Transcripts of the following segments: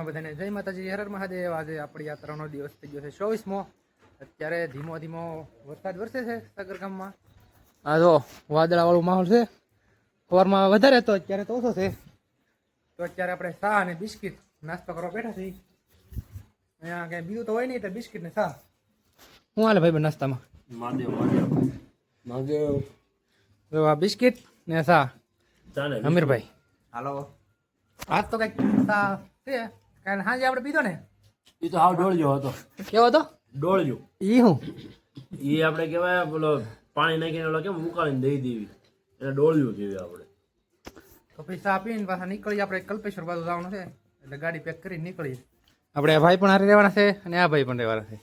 બધાને જય માતાજી, હર હર મહાદેવ। આજે આપણી યાત્રાનો દિવસ થઈ ગયો છે 24મો। અત્યારે ધીમો ધીમો વરસાદ વરસે છે સાગર ગામમાં। આ જો વાદળાવાળો માહોલ છે। સવારમાં વધારે હતો, અત્યારે તો ઓછો છે। તો અત્યારે આપણે ચા અને બિસ્કિટ નાસ્તો કરવા બેઠા છીએ। અહીંયા કંઈ બીજું તો હોય નહીં, તો બિસ્કિટ ને ચા। શું હાલે ભાઈ નાસ્તામાં? જો આ બિસ્કિટ ને ચા। અમીરભાઈ હાલો। આજ તો કંઈક ચા છે, કારણ હાજે આપણે પીધો ને એ તો હાવ ડોળજો હતો। કેવો હતો? ડોળજો ઈ હું એ આપણે કહેવાય પેલો પાણી નાખીને ઓલો કેમ ઉકાળીને દઈ દેવી, એને ડોળ્યું કહેવાય આપણે। તો પછી ચા પીને પાછા નીકળીએ। આપણે કલ્પેશ્વર બાજુ જવાનું છે, એટલે ગાડી પેક કરીને નીકળીએ। આપણે આ ભાઈ પણ હારે રહેવાના છે અને આ ભાઈ પણ રહેવાના છે।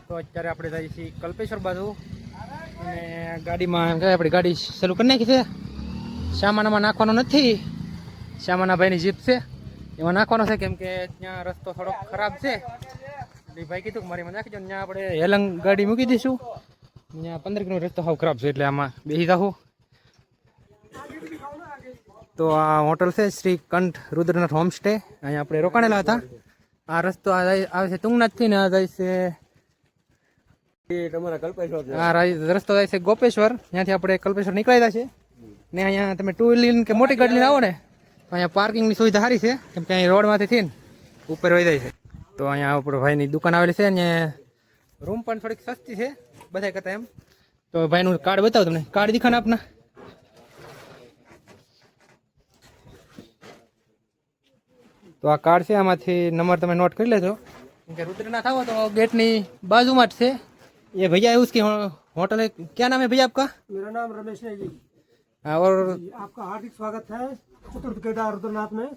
તો અત્યારે આપણે જઈએ છીએ કલ્પેશ્વર બાજુ, અને ગાડીમાં એમ કહે આપણી ગાડી ચાલુ કરી નાખી છે। સામાનમાં નાખવાનો નથી, સામાના ભાઈની જીપ છે એમાં નાખવાનો છે, કેમ કે ત્યાં રસ્તો થોડો ખરાબ છે। એટલે ભાઈ કીધું કે મારીમાં નાખી દો, ત્યાં આપણે હેલંગ ગાડી મૂકી દઈશું। ત્યાં 15 કિલોમીટર રસ્તો સાવ ખરાબ છે, એટલે આમાં બેસી જાઉં। તો આ હોટલ છે શ્રી કંઠ રુદ્રનાથ હોમસ્ટે, અહીંયા આપણે રોકાણેલા હતા। આ રસ્તો આવે છે તુંગનાથથી, ને આ જાય છે રસ્તો જાય છે ગોપેશ્વર। ત્યાંથી આપણે કલ્પેશ્વર નીકળ્યા છે ને અહીંયા તમે ટુ વ્હીલર કે મોટી ગાડી લઈને આવો ને તો અહીંયા પાર્કિંગની સુવિધા સારી છે, કેમ કે અહીં રોડમાંથી થઈને ઉપર વહી જાય છે। તો અહીંયા આપણે ભાઈની દુકાન આવેલી છે, અને રૂમ પણ થોડીક સસ્તી છે બધા કરતાં એમ। તો ભાઈનું કાર્ડ બતાવો, તમને કાર્ડ દેખાને આપના। તો આ કાર્ડ છે, આમાંથી નંબર તમે નોટ કરી લેજો, કેમ કે रुद्रनाथ आओ तो गेटनी बाजू में से ये भैया है, उसकी होटल है। क्या नाम है भैया आपका? मेरा नाम रमेश है जी। और आपका हार्दिक स्वागत है चतुर्थ केदार रुद्रनाथ में।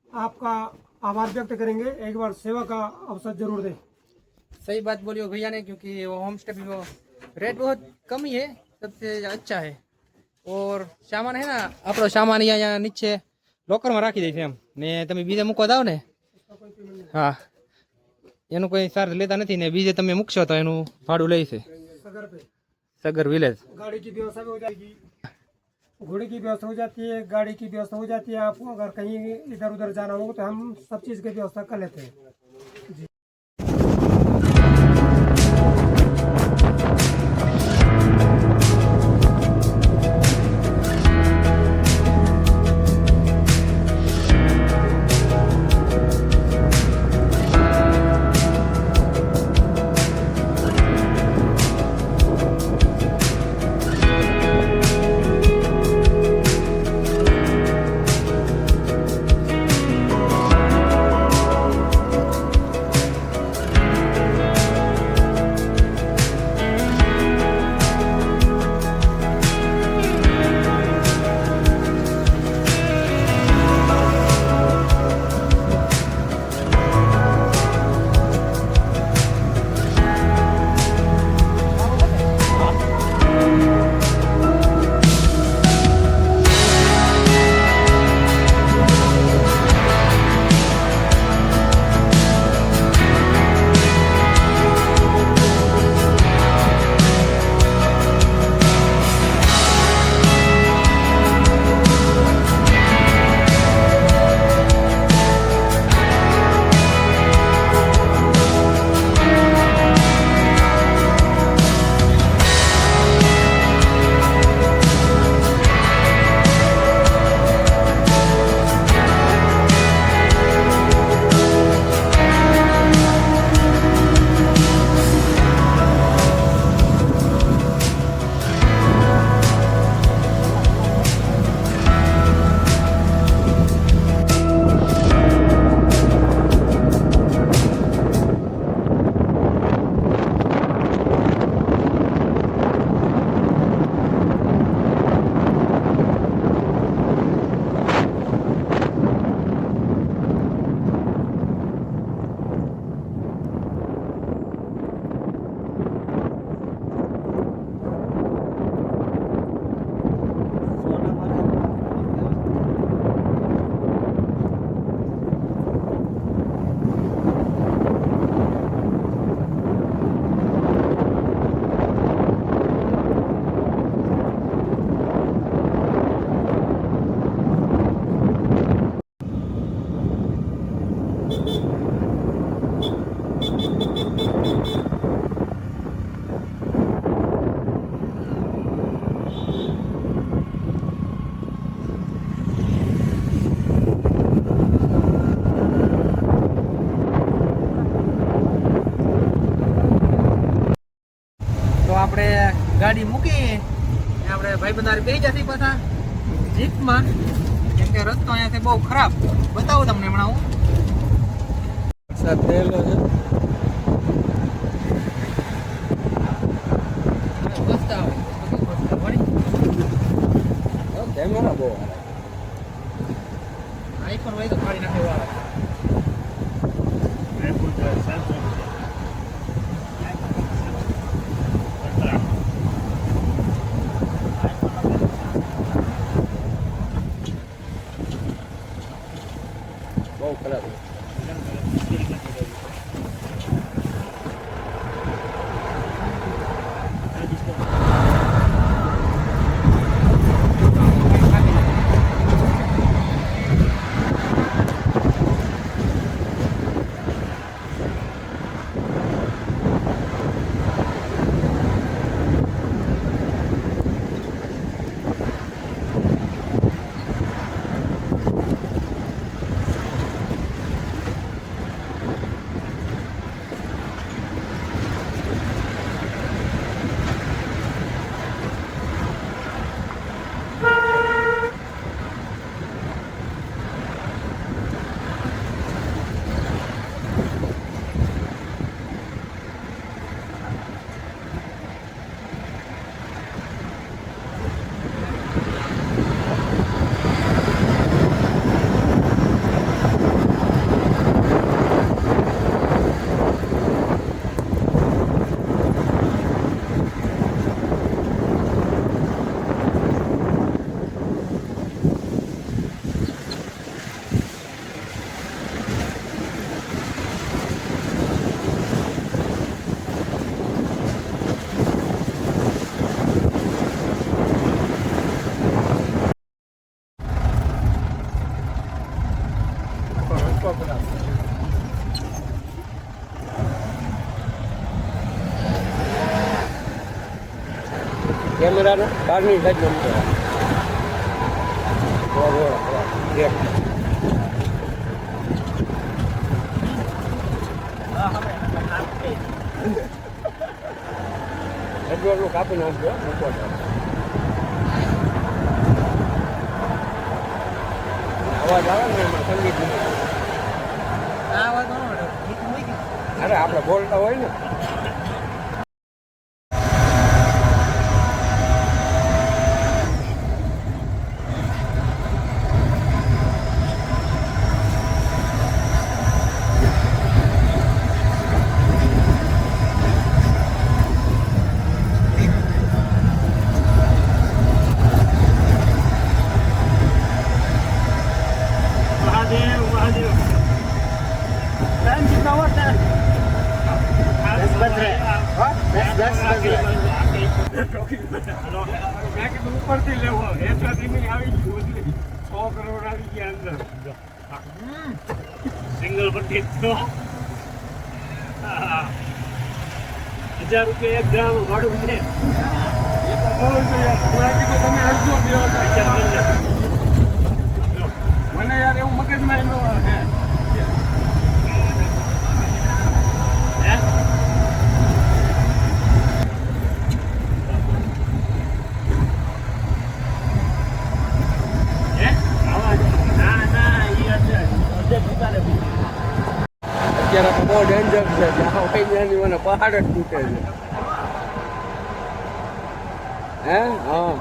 आपका आभार व्यक्त करेंगे, एक बार सेवा का अवसर जरूर दें। सही बात बोली हो भैया ने, क्योंकि वो होम स्टे भी वो रेट बहुत कम ही है, सबसे अच्छा है। और सामान है ना, આપણો સામાન અહીંયા નીચે લોકરમાં રાખી દે છે એમ, ને તમે બીજે મૂકવા જાવ ને, હા એનું કોઈ ચાર્જ લેતા નથી, ને બીજે તમે મૂકશો તો એનું ભાડું લે છે सगर विलेज। गाड़ी की व्यवस्था भी हो जाएगी, घोड़े की व्यवस्था हो जाती है, गाड़ी की व्यवस्था हो जाती है। आपको अगर कहीं इधर उधर जाना होगा तो हम सब चीज़ की व्यवस्था कर लेते हैं जी। તો આપણે ગાડી મૂકી આપણે ભાઈ બંધારે બેસી જતી પાછા જીપમાં, કેમ કે રસ્તો અહીંયાથી બહુ ખરાબ. બતાવું તમને હમણાં હું વરસાદ થયેલો છે. વસ્તા આવે વસ્તા વળી કેમેરા બહુ આઈફોન હોય તો ફાડી નાખે વાળા. બહુ ખરાબ. કેમેરાનો બહારની સાઈડ એટલું કાપી નાખજો. અવાજ આવે ને એમાં સંગીત આ વાત બરોબર ગીત હોય કે અરે આપણે બોલતા હોય ને. ઉપરથી લેવો એટલાથી નહીં આવી ગયું 100 કરોડ આવી ગયા અંદર સિંગલ પટ્ટી તો 1000 રૂપિયા 1 ગ્રામ ભાડું છે. તમે અડધો મને યાર એવું મગજમાં એનો અત્યારે તો બહુ ડેન્જર છે. જ્યાં હોય ત્યાંની મને પહાડ જ તૂટે છે. હે હા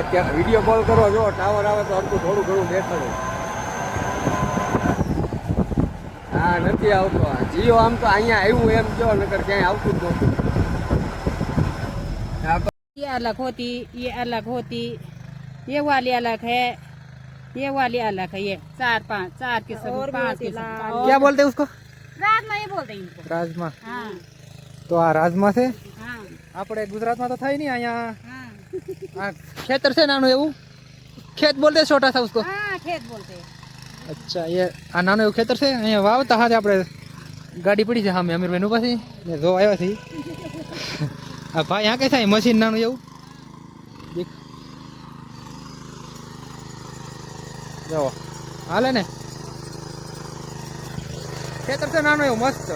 અત્યારે વિડીયો કોલ કરો જો ટાવર આવે તો અડધું થોડું ઘણું દેખાડો. હા નથી આવતો. જીઓ આમ તો અહીંયા આવ્યું એમ કહો નકર ક્યાંય આવતું જ નહોતું. ये अलग होती, ये अलग होती, ये वाली अलग है, ये वाली अलग है. ये 4 किस्म 5 किस्म. क्या बोलते हैं उसको? राजमा ये बोलते हैं इनको. રાજમાં. हाँ તો આ રાજમાં છે. हाँ આપણે ગુજરાતમાં તો થાય નહીં. અહીંયા हाँ. આ ખેતર છે નાનું એવું. खेत बोलते हैं छोटा सा उसको? हाँ खेत बोलते हैं। अच्छा, ये આ નાનું એવું ખેતર છે, અહીંયા વાવતા હાથે આપણે ગાડી પડી છે સામે અમીરભાઈ નું પાસે ને જો આવ્યા છે આ ભાઈ આ કઈ થાય મશીન નાનું એવું દેખ જો હાલે ને ખેતર છે નાનું એવું મસ્ત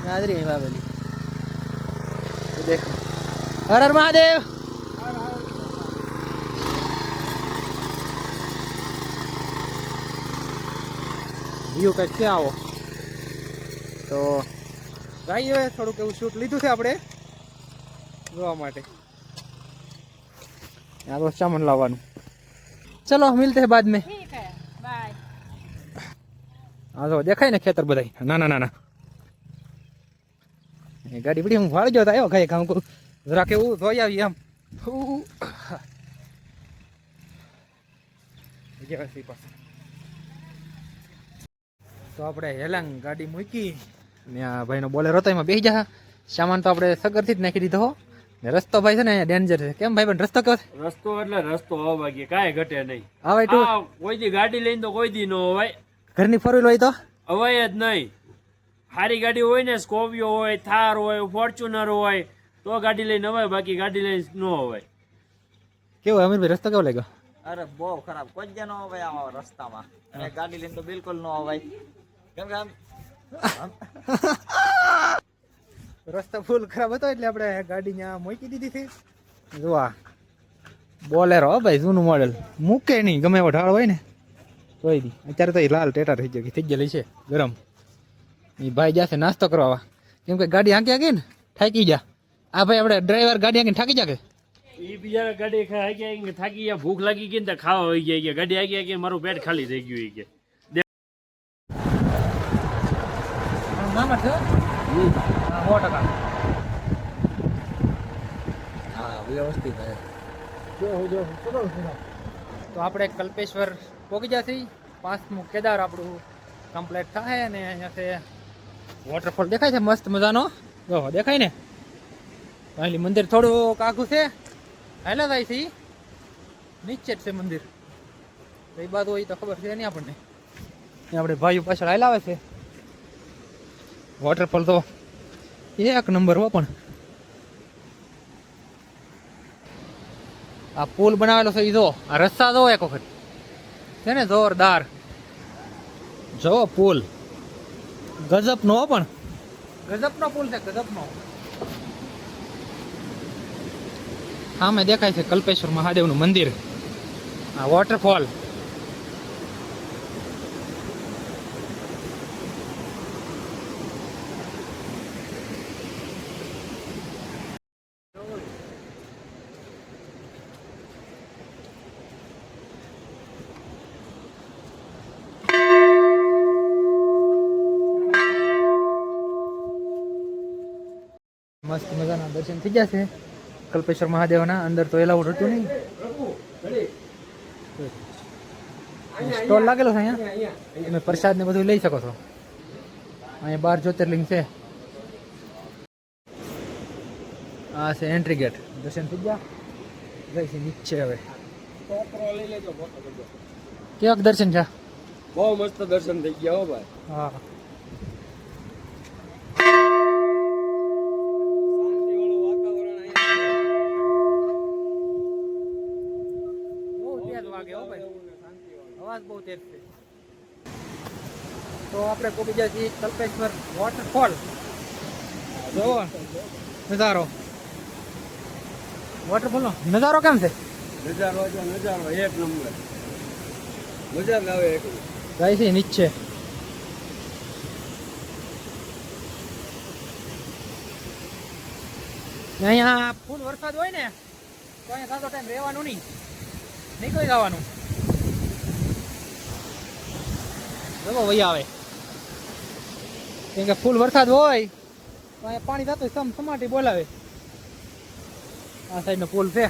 નાદરી વાવેલી દેખ હર હર મહાદેવ વ્યૂ કંઈક છે આવો તો ગાઈએ થોડુંક એવું શૂટ લીધું છે આપણે જોવા માટે આ તો સામાન લાવવાનું ચલો મિલતે હે બાદ મેં ठीक है बाय। હા જો દેખાય ને ખેતર બધાય નાના નાના એ ગાડી પડી હું વાળી ગયો તો આવ્યો ખાઈ ખાઉં જરા કેવું જોઈ આવી એમ તો આપણે હેલાંગ ગાડી મૂકી ને આ ભાઈનો બોલેરો હતો એમાં બેસી જા સામાન તો આપણે સગરથી જ નાખી દીધો હો ને રસ્તો ભાઈ છે ને ડેન્જર છે કેમ ભાઈ પણ રસ્તો કેવો છે રસ્તો એટલે રસ્તો હવા ગયો કાંઈ ઘટે નહીં હવે તું આ કોઈ દી ગાડી લઈને તો કોઈ દી ન હોય ઘરની ફોર વ્હીલ હોય તો અવાય જ નહીં સારી ગાડી હોય ને સ્કોર્પિયો હોય થાર હોય ફોર્ચ્યુનર હોય તો ગાડી લઈને અવાય બાકી ગાડી લઈને ન અવાય કેવો અમીરભાઈ રસ્તો કેવો લાગ્યો અરે બહુ ખરાબ કોઈ જ ન અવાય આવા રસ્તામાં અને ગાડી લઈને તો બિલકુલ ન અવાય કેમ કે આમ રસ્તો ફૂલ ખરાબ હતો એટલે આપણે ગાડી ત્યાં મૂકી દીધી હતી જોવા બોલેરો હો ભાઈ જૂનું મોડેલ મૂકે નહીં ગમે એવો ઢાળ હોય ને તોય નહીં અત્યારે તો એ લાલ ટેટા થઈ ગયેલી છે ગરમ એ ભાઈ જશે નાસ્તો કરવા કેમ કે ગાડી આંકી આંકી ને થાકી જા આ ભાઈ આપણે ડ્રાઈવર ગાડી આંકીને થાકી જા કે એ બીજા ગાડી થાકી ગયા ભૂખ લાગી ગઈ ને તો ખાવા હોય ગયા ગાડી આગી આગી મારું પેટ ખાલી થઈ ગયું કે મામા છે 100% હા વ્યવસ્થિત તો આપણે કલ્પેશ્વર પહોંચી જશે 5મું કેદાર આપણું કમ્પ્લીટ થાય અને અહીંયાથી વોટરફોલ દેખાય છે મસ્ત મજાનો જો દેખાય ને પહેલી મંદિર થોડુંક આખું છે હાલા જાય છે ઈ. નીચે જ છે મંદિર કઈ બાજુ હોય તો ખબર છે નહીં આપણને અહીં આપણે ભાઈઓ પાછળ હાલ આવે છે વોટરફોલ તો એક નંબર હો પણ આ પુલ બનાવેલો છે એ જો આ રસ્તા જો એક વખત છે ને જોરદાર જો પુલ ગજબનો હો પણ ગજબનો પુલ છે ગજબનો સામે દેખાય છે કલ્પેશ્વર મહાદેવનું મંદિર આ વોટરફોલ મસ્ત મજાના દર્શન થઈ જશે કલ્પેશ્વર મહાદેવના અંદર તો એલાઉડ હતું નહીં સ્ટોલ લાગેલો છે અહીંયા તમે પ્રસાદ ને બધું લઈ શકો છો અહીંયા 12 જ્યોતિર્લિંગ છે આ છે એન્ટ્રી ગેટ દર્શન થઈ ગયા જઈ છે નીચે હવે કેવાક દર્શન છે બહુ મસ્ત દર્શન થઈ ગયા હો ભાઈ હા અવાજ બહુ તેજ છે તો આપણે પહોંચી ગયા છીએ કલ્પેશ્વર વોટરફોલ જોવો નજારો વોટરફોલનો નજારો કેમ છે નજારો એક નંબર મજા જ આવે જાય છે નીચે અહીંયા ફૂલ વરસાદ હોય ને તો અહીંયા સાતો ટાઈમ રહેવાનું નહીં નીકળી જવાનું જો વહી આવે કેમ કે ફૂલ વરસાદ હોય તો અહીંયા પાણી થતું સમાટી બોલાવે આ સાઈડનો પુલ છે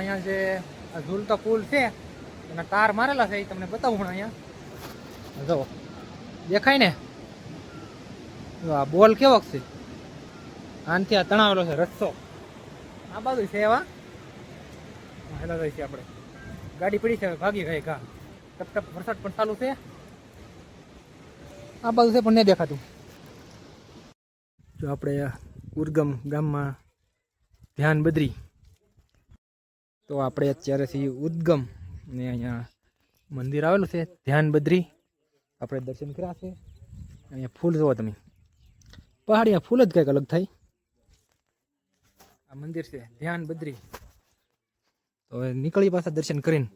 અહીંયા જે આ ઝૂલતો પુલ છે એના તાર મારેલા છે એ તમને બતાવું પણ અહીંયા જો દેખાય ને જો આ બોલ કેવો છે આનથી આ તણાવેલો છે રસ્તો આ બાજુ છે એવા હેલા જાય છે આપણે ગાડી પડી છે ભાગી ગઈ ઘા ટપ ટપ વરસાદ પણ ચાલુ છે આ બાજુ છે પણ નહીં દેખાતું જો આપણે ઉર્ગમ ગામમાં ધ્યાન બદ્રી તો આપણે અત્યારે છીએ ઉદ્ગમ ને અહીંયા મંદિર આવેલું છે ધ્યાન બદ્રી આપણે દર્શન કર્યા છે અહીંયા ફૂલ જુઓ તમે પહાડીમાં ફૂલ જ કંઈક અલગ થાય આ મંદિર છે ધ્યાન બદ્રી તો હવે નીકળી પાછા દર્શન કરીને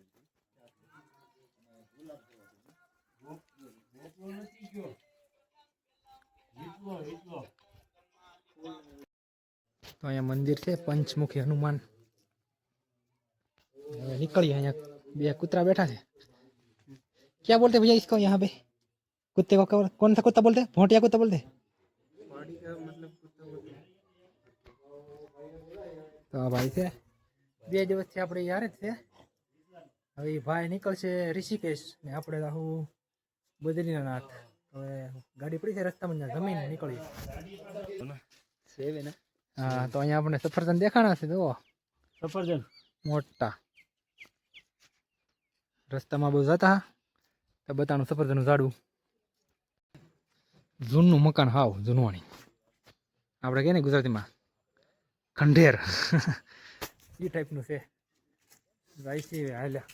તો અહીંયા મંદિર છે પંચમુખી હનુમાન હવે નીકળીએ અહીંયા બે કૂતરા बैठा है क्या बोलते भैया इसको यहाँ पे कुत्ते को कौन सा कुत्ता बोलते भोटिया कुत्ता बोलते તો આ ભાઈ છે 2 દિવસથી આપણે યાર જ છે હવે એ ભાઈ નીકળશે ઋષિકેશ ને આપણે આવું બદ્રીનાથ હવે ગાડી પડી છે રસ્તામાં જમીન નીકળી હા તો અહીંયા આપણે સફરજન દેખાણા છે જુઓ સફરજન મોટા રસ્તામાં બહુ જતા તો બતાનું સફરજનનું ઝાડવું જૂનું મકાન હાવ જૂનવાણી આપણે કહે ને ગુજરાતીમાં ખંડેર એ ટાઈપનું છે રાઈસી હાલ્યા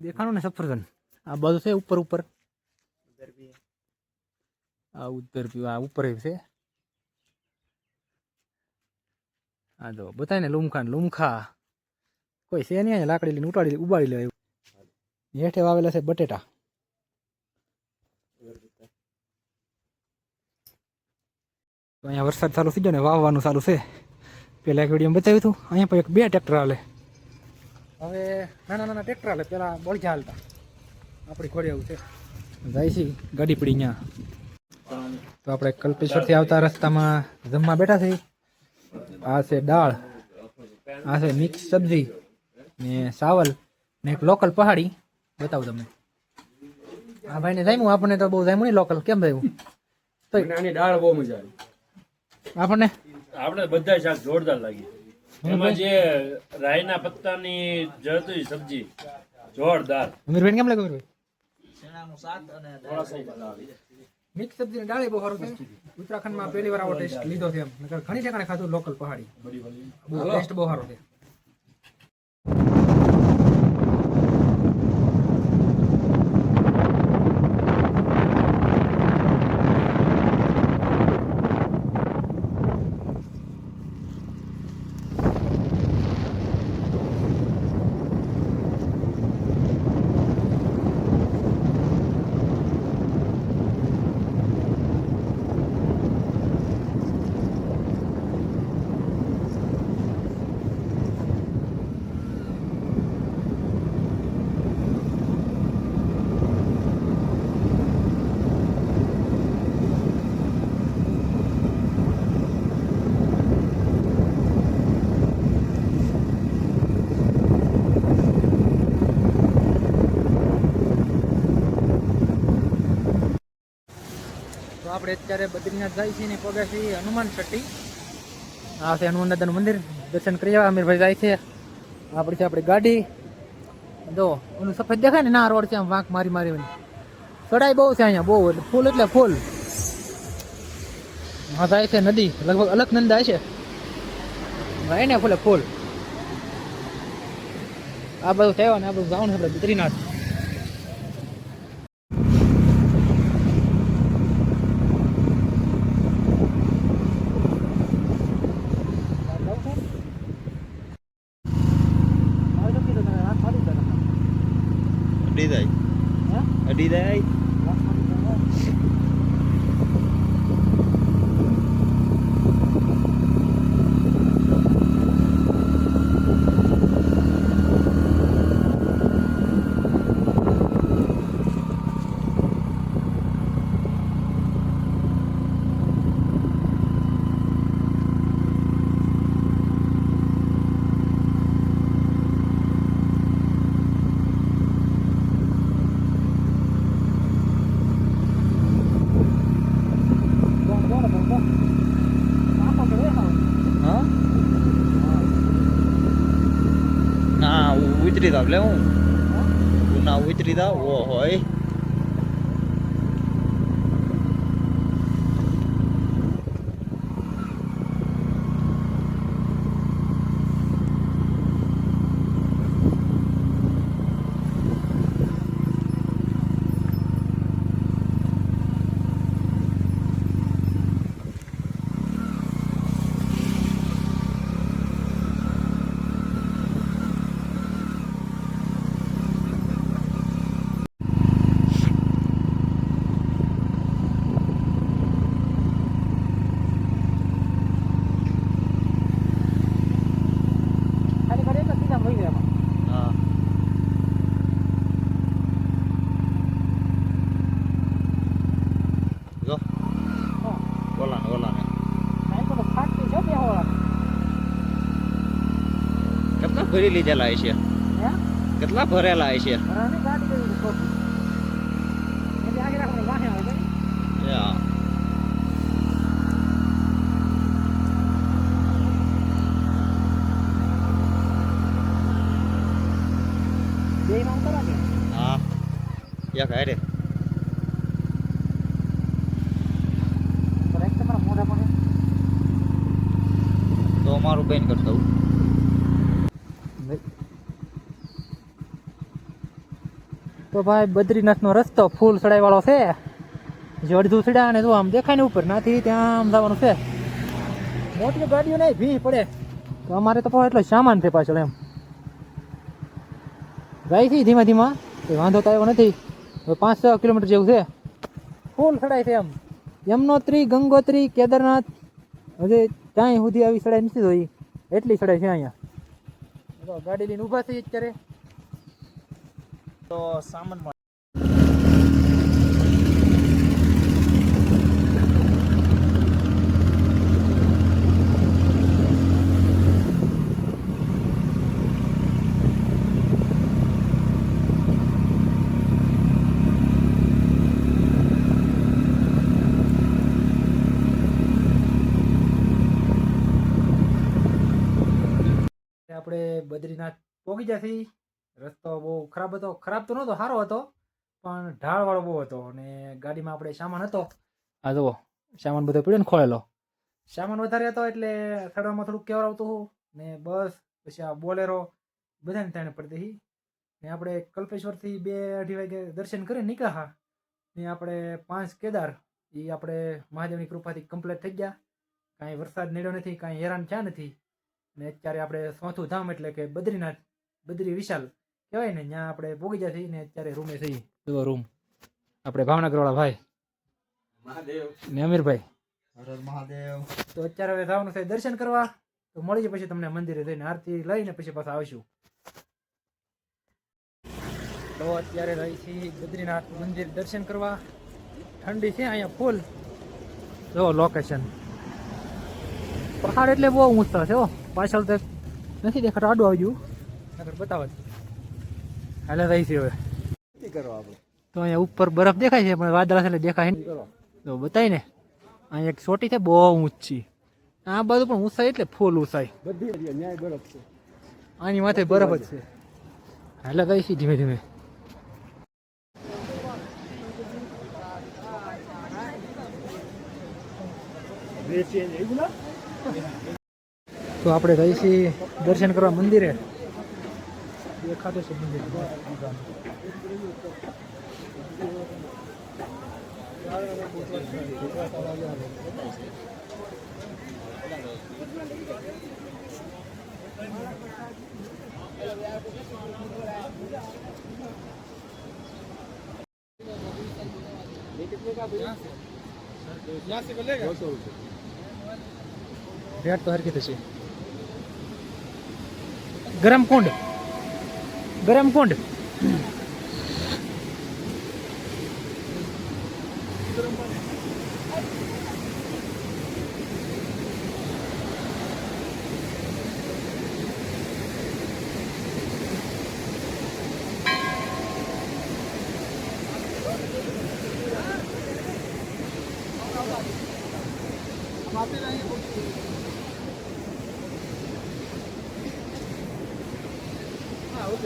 દેખાણું ને સફરજન આ બધું છે ઉપર ઉપર આ ઉત્તર આ ઉપર છે આ જો બતાય ને લુમખા કોઈ છે નહીં લાકડી લઈને ઉબાડી લે હેઠે વાવેલા છે બટેટા તો અહીંયા વરસાદ ચાલુ થઈ ગયો ને વાવવાનું ચાલુ છે પેલા એક વિડીયો બતાવ્યું હતું અહીંયા પણ 2 ટ્રેક્ટર હાલે હવે નાના ટ્રેક્ટર હાલે પેલા બળજા હાલતા આપણી ઘોડી આવું છે જાય છે ગાડી પડી અહીંયા તો આપણે કલ્પેશ્વરથી આવતા રસ્તામાં જમવા બેઠા છીએ આ છે દાળ આ છે મિક્સ સબ્જી ને ચાવલ ને એક લોકલ પહાડી બતાવું તમને આ ભાઈને જામ્યું આપણને તો બહુ જામ્યું નહીં લોકલ કેમ જામ્યું તો આની દાળ બહુ મજા આવી આપણને આપણે બધા શાક જોરદાર લાગી એમાં જે રાઈના પત્તાની જતી સબ્જી જોરદાર અમીરભાઈ કેમ લાગ્યું અમીરભાઈ શેણાનું શાક અને મિક્સ સબ્જી દાળ બહુ સારું છે ઉત્તરાખંડમાં પહેલી વાર આવો ટેસ્ટ લીધો છે એમ નકર ઘણી ઠેકાણે ખાધું લોકલ પહાડી ટેસ્ટ બહુ સારો છે આપણે અત્યારે બદ્રીનાથ જાય છે ને પગે છે હનુમાન છઠ્ઠી આ છે હનુમાન દાદાનું મંદિર દર્શન કરી આવ્યા અમીરભાઈ જાય છે આપણી છે આપણી ગાડી જો ઓલું સફેદ દેખાય ને ના રોડ છે આમ વાંક મારી મારી ચડાઈ બહુ છે અહીંયા બહુ એટલે ફૂલ હા જાય છે નદી લગભગ અલકનંદા છે ભાઈ ને ફૂલ આ બધું થયો ને આ બધું જવાનું છે આપણે બદ્રીનાથ અડી જાય ઉતરી જાવ લે હું ગુના ઉતરી જાવ ઓ હોય ખાલી ખાલી એક જ સીધા વહી ગયા એમાં. હા જો હા. ઓલાને સાઈડ પર તો ફાટતી છે બે હોળા. કેટલા ભરી લીધેલા છે હે? કેટલા ભરેલા છે ભરાવાની ગાડી જેવી ખોટી. એટલે આગળ આપણે વાહે આવે ભાઈ. યા બે માં ઉતરવા દે. હા એક હારે તો એક તમારા મોઢા પર તો અમારું બેન કરતા હું તો ભાઈ બદ્રીનાથનો રસ્તો ફૂલ ચડાઈ વાળો છે. જે અડધું ચડ્યા ને જો આમ દેખાય ને ઉપર નાથી ત્યાં આમ જવાનું છે. મોટી ગાડીઓ નહીં ભીડ પડે તો અમારે તો એટલો સામાન છે પાછળ એમ જાય છે ધીમા ધીમા કોઈ વાંધો તો આવ્યો નથી. હવે 5-6 કિલોમીટર જેવું છે. ફૂલ ચડાઈ છે એમ યમનોત્રી ગંગોત્રી કેદારનાથ હજી ત્યાં સુધી આવી ચડાઈ નથી જોઈ એટલી ચડાઈ છે અહીંયા. તો ગાડી લઈને ઊભા થઈ અત્યારે. તો સામાન આપણે બદ્રીનાથ પહોંચી જશે. રસ્તો બહુ ખરાબ હતો. ખરાબ તો નહોતો, સારો હતો પણ ઢાળવાળો બહુ હતો. અને ગાડીમાં આપણે સામાન હતો. આ જુઓ સામાન બધો પડ્યો ને ખોળેલો. સામાન વધારે હતો એટલે ચડવામાં થોડુંક કેવરાવતું ને બસ પછી આ બોલેરો બધાને તાણે પડતી હતી. ને આપણે કલ્પેશ્વરથી 2-2:30 વાગે દર્શન કરીને નીકળ્યા. ને આપણે 5 કેદાર એ આપણે મહાદેવની કૃપાથી કમ્પ્લીટ થઈ ગયા. કાંઈ વરસાદ નડ્યો નથી, કાંઈ હેરાન થયા નથી. ને અત્યારે આપણે 4થું ધામ એટલે કે બદ્રીનાથ બદ્રી વિશાલ કહેવાય ને ત્યાં આપણે પહોંચી ગયા છીએ. ને અત્યારે રૂમે થઈ એવો રૂમ આપણે ભાવનગરવાળા ભાઈ ને અમીરભાઈ. મહાદેવ તો અત્યારે હવે જવાનું છે દર્શન કરવા. તો મળી જાય પછી તમને મંદિરે જઈને આરતી લઈને પછી પાછા આવીશું. તો અત્યારે રહી છીએ બદ્રીનાથ મંદિર દર્શન કરવા. ઠંડી છે અહીંયા ફૂલ. જો લોકેશન પહાડ એટલે બહુ ઊંચા છે. પાછળ તો નથી દેખાતો, આડું આવી ગયું નકર બતાવો હાલે રહી છે. હવે તો અહીંયા ઉપર બરફ દેખાય છે પણ વાદળા છે એટલે દેખાય નહીં. તો બતાય ને અહીંયા એક ચોટી છે બહુ ઊંચી. આ બાજુ પણ ઊંચાઈ એટલે ફૂલ ઊંચાઈ. આની માથે બરફ જ છે. હાલે રહી છે ધીમે ધીમે. તો આપણે રહી છીએ દર્શન કરવા મંદિરે. દેખાતું છે મંદિર. રેટ તો હરકી થશે. ગરમ કુંડ તો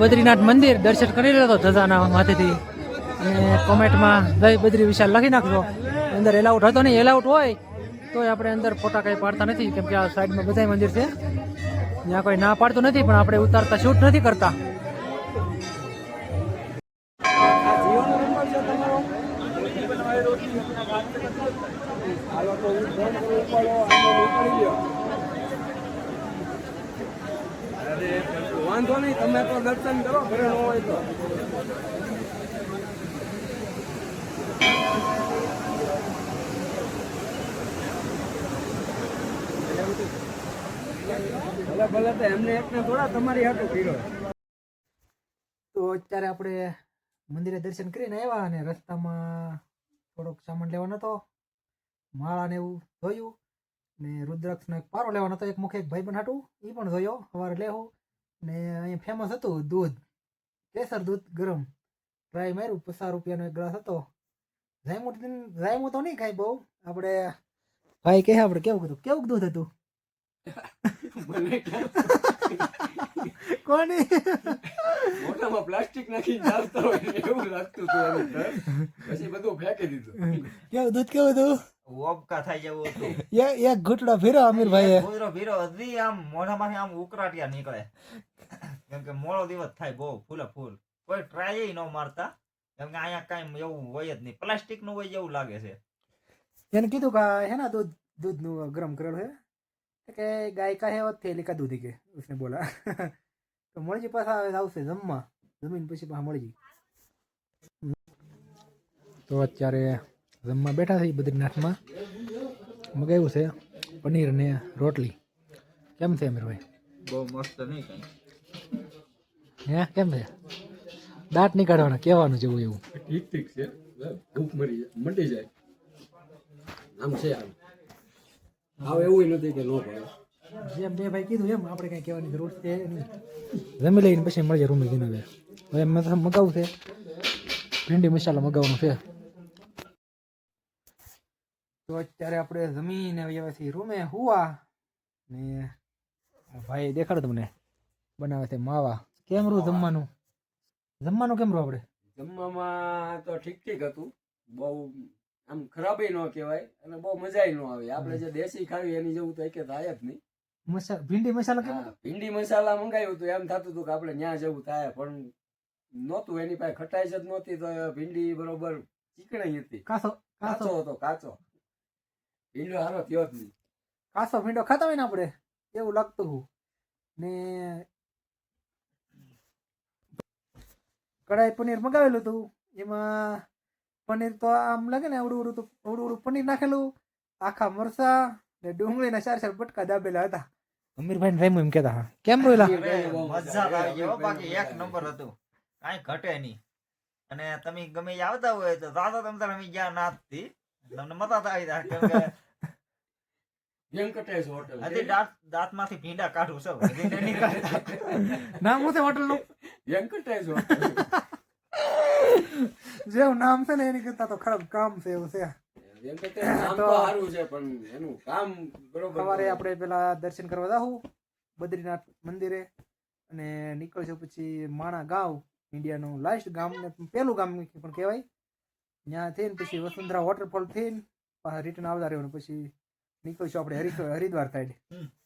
બદ્રીનાથ મંદિર દર્શન કરી લેતો ધજાના માથેથી અને કોમેન્ટમાં જય બદ્રી વિશાલ લખી નાખજો. અંદર એલાઉટ હતો નહીં, એલાઉટ હોય તોય આપણે અંદર ફોટા કંઈ પાડતા નથી, કેમ કે આ સાઈડમાં બધા મંદિર છે, ત્યાં કોઈ ના પાડતું નથી, પણ આપણે ઉતારતા શૂટ નથી કરતા. વાંધો નહીં, તમે તો દર્શન કરો, ઘરે ન હોય તો. ભલે ભલે તો એમને એકને થોડા તમારી હાટું કર્યો. તો અત્યારે આપણે મંદિરે દર્શન કરીને આવ્યા અને રસ્તામાં થોડોક સામાન લેવાનો હતો, માળા ને એવું જોયું ને રુદ્રાક્ષનો એક પારો લેવાનો હતો, એક મુખે એક ભાઈ પણ હાટું એ પણ જોયો, સવારે લેવું. ને અહીંયા ફેમસ હતું દૂધ, કેસર દૂધ ગરમ, ટ્રાય માર્યું, 50 રૂપિયાનો એક ગ્લાસ હતો. જાયમું તો નહીં કાંઈ બહુ, આપણે ભાઈ કહે આપણે કેવું હતું, કેવું દૂધ હતું કોની મોટામાં પ્લાસ્ટિક નાખી ચાલતા હોય એવું લાગતું હતું એનું. પછી બધું ફેંકી દીધું. કેવું દૂધ કેવું હતું? ઓબકા થાય જેવું હતું. એક ઘૂંટડો ફેરો અમીરભાઈએ. કૂતરો ભીરો હજી આમ મોઢામાંથી આમ ઉકરાટિયા નીકળે, કેમ કે મોડો દિવસ થાય બહુ ફૂલે ફૂલ. કોઈ ટ્રાય ન મારતા, કેમ કે અહીંયા કાંઈ એવું હોય જ નહીં, પ્લાસ્ટિક નું હોય એવું લાગે છે. એને કીધું કે હે ના दूधનું ગરમ કરેલું છે કે ગાય કા હે और थैली का दूध के उसने बोला. તો મળજી પાછા આવશે જમવા, જમીન પછી પાછા મળજી. તો અત્યારે જમવા બેઠા છે બદ્રીનાથમાં. મગાવ્યું છે પનીર ને રોટલી. કેમ છે અમીરભાઈ? બહુ મસ્ત નહીં કઈ. હે કેમ છે? દાંત નહીં કાઢવાના, કહેવાનું જેવું એવું. ઠીક ઠીક છે, ભૂખ મરી જાય, મટી જાય આમ છે. આમ એવું નથી કે નો ભાવે. જેમ બે ભાઈ કીધું એમ આપણે કઈ કહેવાની જરૂર છે નહીં. જમી લઈને પછી મળીએ રૂમે જઈને. હવે મગાવું છે ભીંડી મસાલા મગાવવાનો છે. તો અત્યારે આપણે જમીને આવ્યા છીએ રૂમે હુવા ને ભાઈ દેખાડો તમને બનાવે છે માવા. કેમ રૂ જમવાનું? જમવાનું કેમ રૂ? આપણે જમવામાં તો ઠીક ઠીક હતું, બહુ આમ ખરાબય ન કહેવાય અને બહુ મજાય ન આવે. આપણે જે દેશી ખાવી એની જેવું તો એક થાય જ નહીં. ભીંડી મસાલા કેમ? ભીંડી મસાલા મંગાવ્યું હતું, એમ થતું હતું કે આપણે ન્યા જેવું થાય, પણ નહોતું. એની પાસે ખટાઈ જ નહોતી, તો ભીંડી બરોબર ચીકણી હતી. કાચો હતો, કાચો ભીંડો હારો થયો જ નહીં. કાચો ભીંડો ખાતા હોય ને આપણે એવું લાગતું હું. ને કઢાઈ પનીર મગાવેલું હતું, એમાં પનીર તો આમ લાગે ને અવડું પનીર નાખેલું, આખા મરસા ને ડુંગળીના 4 બટકા દાબેલા હતા. અમીરભાઈ રેમુ એમ કહેતા. હા કેમ રોયલા? મજા આવી ગયો, બાકી એક નંબર હતું, કાંઈ ઘટે નહીં. અને તમે ગમે ઈ આવતા હોય તો દાદા તમે તારે અમે ગયા ના હતી, તમને મતા આવી જાય, કેમ કે વેંકટેશ હોટલ હજી દાંતમાંથી ભીંડા કાઢું છું, હજી નહીં કાઢતા. નામ શું છે હોટલનું? વેંકટેશ હોટલ. જેવું નામ છે ને એની કરતા તો ખરાબ કામ છે એવું છે. વેંકટેશ નામ તો સારું છે, પણ એનું કામ બરોબર. સવારે આપણે પેલા દર્શન કરવા જાહું બદ્રીનાથ મંદિરે અને નીકળશું પછી માણા ગાંવ, ઇન્ડિયાનું લાસ્ટ ગામ ને પેલું ગામ પણ કહેવાય. ત્યાં થઈને પછી વસુંધરા વોટરફોલ થઈને પાછા રિટર્ન આવતા રહેવાનું. પછી નીકળશું આપણે હરિદ્વાર સાઈડ.